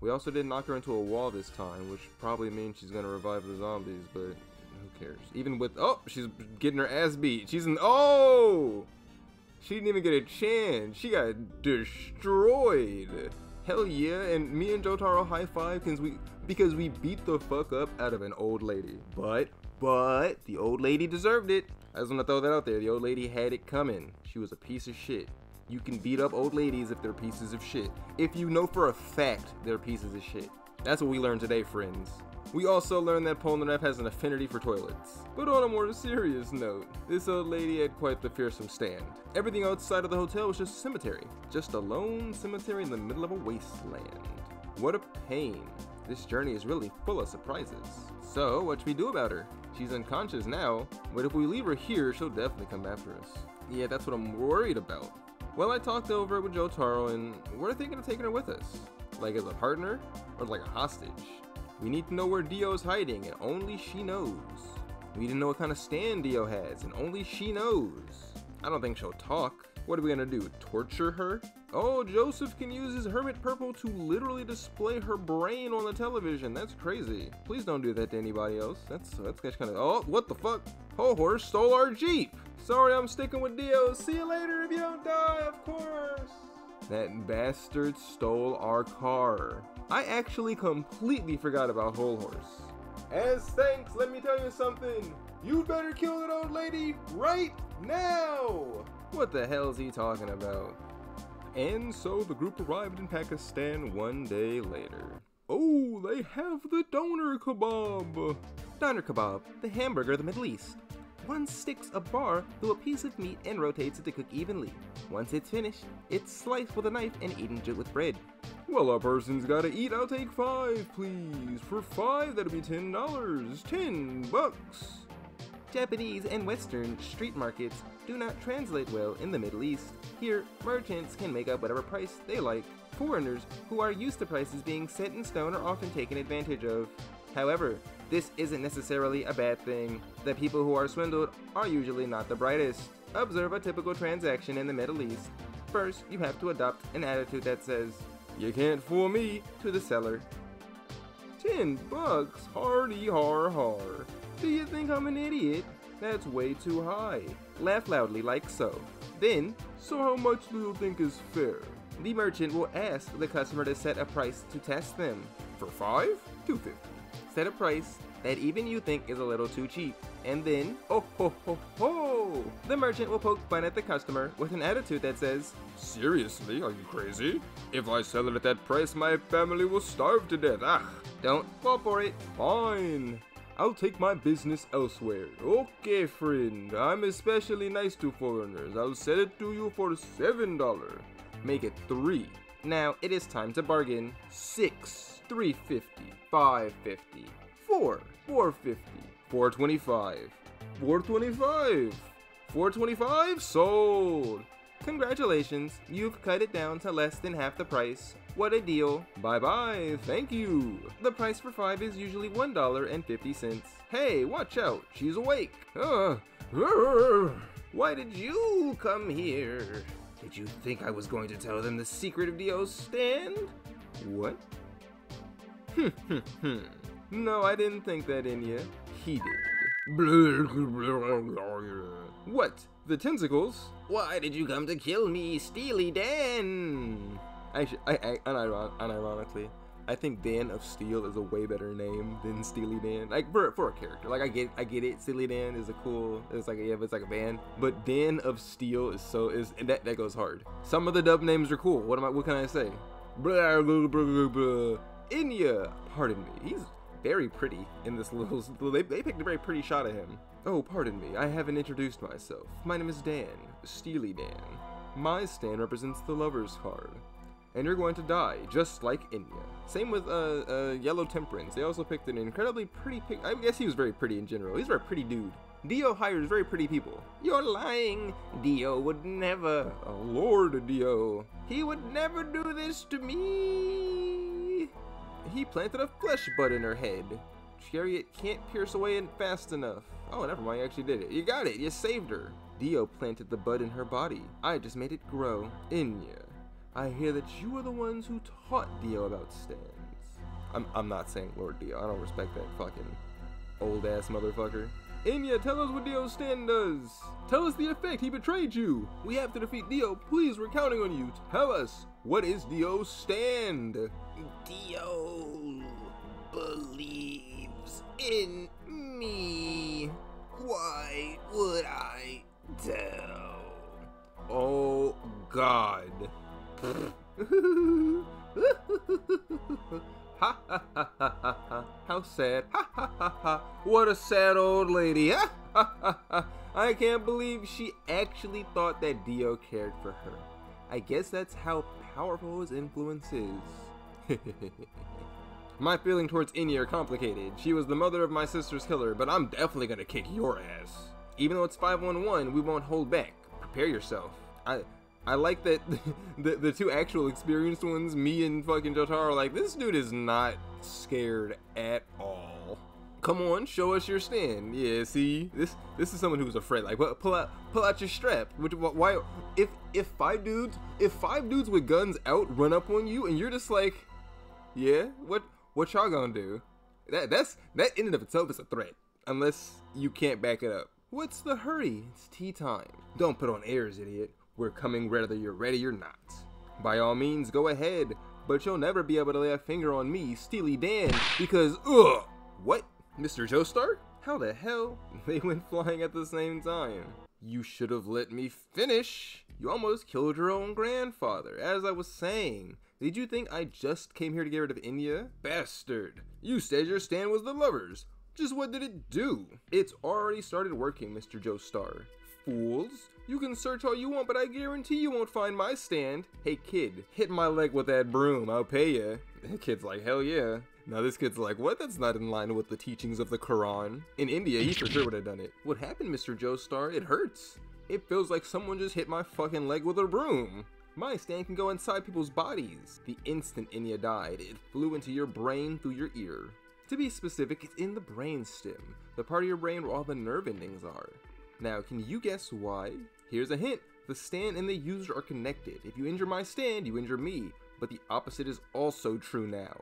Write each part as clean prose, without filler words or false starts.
We also did knock her into a wall this time, which probably means she's gonna revive the zombies, but who cares? Even with, oh, she's getting her ass beat. She's in, oh! She didn't even get a chance. She got destroyed. Hell yeah, and me and Jotaro high five because we beat the fuck up out of an old lady. But the old lady deserved it. I just want to throw that out there. The old lady had it coming. She was a piece of shit. You can beat up old ladies if they're pieces of shit. If you know for a fact they're pieces of shit. That's what we learned today, friends. We also learned that Polnareff has an affinity for toilets. But on a more serious note, this old lady had quite the fearsome stand. Everything outside of the hotel was just a cemetery. Just a lone cemetery in the middle of a wasteland. What a pain. This journey is really full of surprises. So, what should we do about her? She's unconscious now, but if we leave her here, she'll definitely come after us. Yeah, that's what I'm worried about. Well, I talked over it with Jotaro, and we're thinking of taking her with us. Like as a partner, or like a hostage. We need to know where Dio's hiding, and only she knows. We need to know what kind of stand Dio has, and only she knows. I don't think she'll talk. What are we gonna do, torture her? Oh, Joseph can use his Hermit Purple to literally display her brain on the television. That's crazy. Please don't do that to anybody else. That's kind of, oh, what the fuck? Ho Horse stole our Jeep. Sorry, I'm sticking with Dio. See you later if you don't die, of course. That bastard stole our car. I actually completely forgot about Whole Horse. As thanks, let me tell you something. You'd better kill that old lady right now. What the hell is he talking about? And so the group arrived in Pakistan one day later. Oh, they have the doner kebab. Doner kebab, the hamburger of the Middle East. One sticks a bar through a piece of meat and rotates it to cook evenly. Once it's finished, it's sliced with a knife and eaten with bread. Well, a person's gotta eat. I'll take 5, please. For 5, that'll be $10. $10. Japanese and Western street markets do not translate well in the Middle East. Here, merchants can make up whatever price they like. Foreigners who are used to prices being set in stone are often taken advantage of. However, this isn't necessarily a bad thing. The people who are swindled are usually not the brightest. Observe a typical transaction in the Middle East. First, you have to adopt an attitude that says, "You can't fool me," to the seller. $10, hardy har har. Do you think I'm an idiot? That's way too high. Laugh loudly like so. Then, so how much do you think is fair? The merchant will ask the customer to set a price to test them. For 5? $2.50. Set a price that even you think is a little too cheap. And then, oh ho ho ho! The merchant will poke fun at the customer with an attitude that says, "Seriously, are you crazy? If I sell it at that price, my family will starve to death. Ah, don't fall for it." Fine. I'll take my business elsewhere. Okay, friend. I'm especially nice to foreigners. I'll sell it to you for $7. Make it 3. Now it is time to bargain. 6, $3.50, $5.50, 4, $4.50, $4.25, $4.25, $4.25, sold. Congratulations, you've cut it down to less than half the price. What a deal. Bye bye, thank you. The price for 5 is usually $1.50. Hey, watch out, she's awake. Why did you come here? Did you think I was going to tell them the secret of Dio's stand? What? No, I didn't think that in you. He did. What? The tentacles? Why did you come to kill me, Steely Dan? Actually, unironically, I think Dan of Steel is a way better name than Steely Dan. Like for a character. Like I get it. Steely Dan is a cool. It's like it's like a band. But Dan of Steel is that goes hard. Some of the dub names are cool. What can I say? Inya, pardon me. He's very pretty in this little. They picked a very pretty shot of him. Oh, pardon me. I haven't introduced myself. My name is Dan, Steely Dan. My stand represents the lover's card. And you're going to die, just like Inya. Same with Yellow Temperance. They also picked an incredibly pretty I guess he was very pretty in general. He's a very pretty dude. Dio hires very pretty people. You're lying. Dio would never. Oh, Lord Dio. He would never do this to me. He planted a flesh bud in her head. Chariot can't pierce away it fast enough. Oh, never mind, you actually did it. You got it, you saved her. Dio planted the bud in her body. I just made it grow. Inya. I hear that you are the ones who taught Dio about stands. I'm not saying Lord Dio. I don't respect that fucking old ass motherfucker. Enya, tell us what Dio's stand does. Tell us the effect. He betrayed you. We have to defeat Dio. Please, we're counting on you. Tell us, what is Dio's stand? Dio believes in me. Why would I tell? Oh, God. Ha ha ha ha ha ha. How sad. Ha ha ha ha. What a sad old lady. Ha ha ha ha. I can't believe she actually thought that Dio cared for her. I guess that's how powerful his influence is. My feeling towards Enya are complicated. She was the mother of my sister's killer, but I'm definitely gonna kick your ass. Even though it's 5-on-1, we won't hold back. Prepare yourself. I like that the two actual experienced ones, me and fucking Jotaro, are like, this dude is not scared at all. Come on, show us your stand. Yeah, see, this is someone who's afraid. Like, pull out your strap. Why? If five dudes with guns out run up on you and you're just like, yeah, what y'all gonna do? That in and of itself is a threat, unless you can't back it up. What's the hurry? It's tea time. Don't put on airs, idiot. We're coming whether you're ready or not. By all means, go ahead, but you'll never be able to lay a finger on me, Steely Dan, because, ugh! What? Mr. Joestar? How the hell? They went flying at the same time. You should have let me finish. You almost killed your own grandfather. As I was saying, did you think I just came here to get rid of Enya? Bastard. You said your stand was the lovers. Just what did it do? It's already started working, Mr. Joestar. Fools. You can search all you want, but I guarantee you won't find my stand. Hey kid, hit my leg with that broom, I'll pay ya. The kid's like, hell yeah. Now this kid's like, what? That's not in line with the teachings of the Quran. In India, he for sure would have done it. What happened, Mr. Joestar? It hurts. It feels like someone just hit my fucking leg with a broom. My stand can go inside people's bodies. The instant Enya died, it flew into your brain through your ear. To be specific, it's in the brainstem, the part of your brain where all the nerve endings are. Now, can you guess why? Here's a hint. The stand and the user are connected. If you injure my stand, you injure me. But the opposite is also true now.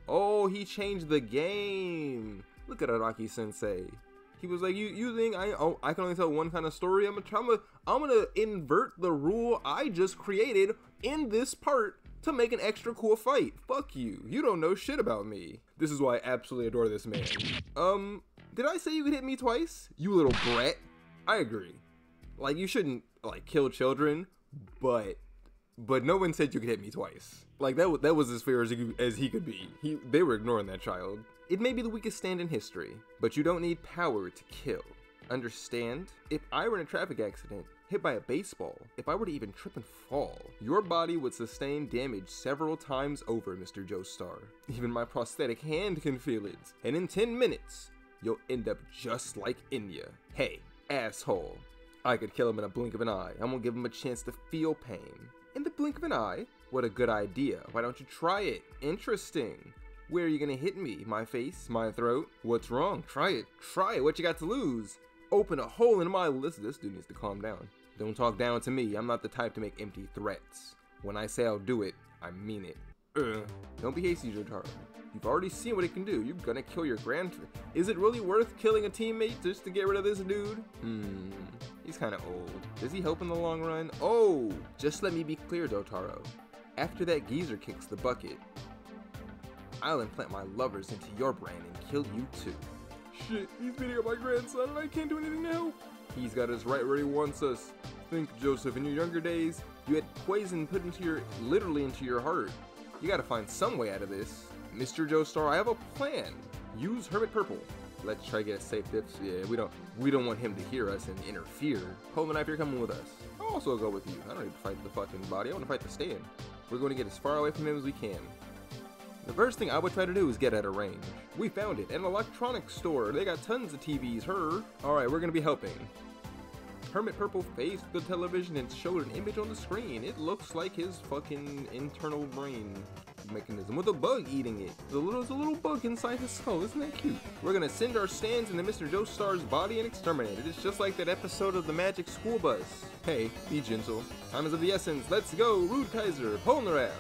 Oh, he changed the game. Look at Araki-sensei. He was like, you think I can only tell one kind of story? I'm gonna invert the rule I just created in this part to make an extra cool fight. Fuck you. You don't know shit about me. This is why I absolutely adore this man. Did I say you could hit me twice? You little brat. I agree. Like, you shouldn't, like, kill children, but no one said you could hit me twice. Like, that was as fair as he could be. They were ignoring that child. It may be the weakest stand in history, but you don't need power to kill. Understand? If I were in a traffic accident, hit by a baseball, if I were to even trip and fall, your body would sustain damage several times over, Mr. Joestar. Even my prosthetic hand can feel it. And in 10 minutes, you'll end up just like Enya. Hey, asshole. I could kill him in a blink of an eye. I won't give him a chance to feel pain. In the blink of an eye? What a good idea. Why don't you try it? Interesting. Where are you gonna hit me? My face? My throat? What's wrong? Try it. Try it. What you got to lose? Open a hole in my list. This dude needs to calm down. Don't talk down to me. I'm not the type to make empty threats. When I say I'll do it, I mean it. Don't be hasty, Jotaro. You've already seen what it can do. You're gonna kill your grandfather. Is it really worth killing a teammate just to get rid of this dude? He's kind of old. Does he help in the long run? Oh, just let me be clear, Jotaro. After that geezer kicks the bucket, I'll implant my lovers into your brain and kill you too. Shit, he's beating up my grandson and I can't do anything to help. He's got us right where he wants us. Think, Joseph, in your younger days, you had poison put literally into your heart. You gotta find some way out of this. Mr. Joestar, I have a plan. Use Hermit Purple. Let's try to get a safe dip. Yeah, we don't want him to hear us and interfere. Hold the knife, you're coming with us. I'll also go with you. I don't need to fight the fucking body. I want to fight the stand. We're going to get as far away from him as we can. The first thing I would try to do is get at a range. We found it at an electronics store. They got tons of TVs. Alright, we're going to be helping. Hermit Purple faced the television and showed an image on the screen. It looks like his fucking internal brain mechanism with a bug eating it. There's a little bug inside his skull. Isn't that cute? We're gonna send our stands into Mr. Joestar's body and exterminate it. It's just like that episode of the Magic School Bus. Hey, be gentle. Time is of the essence. Let's go, Rude Kaiser, Polnareff.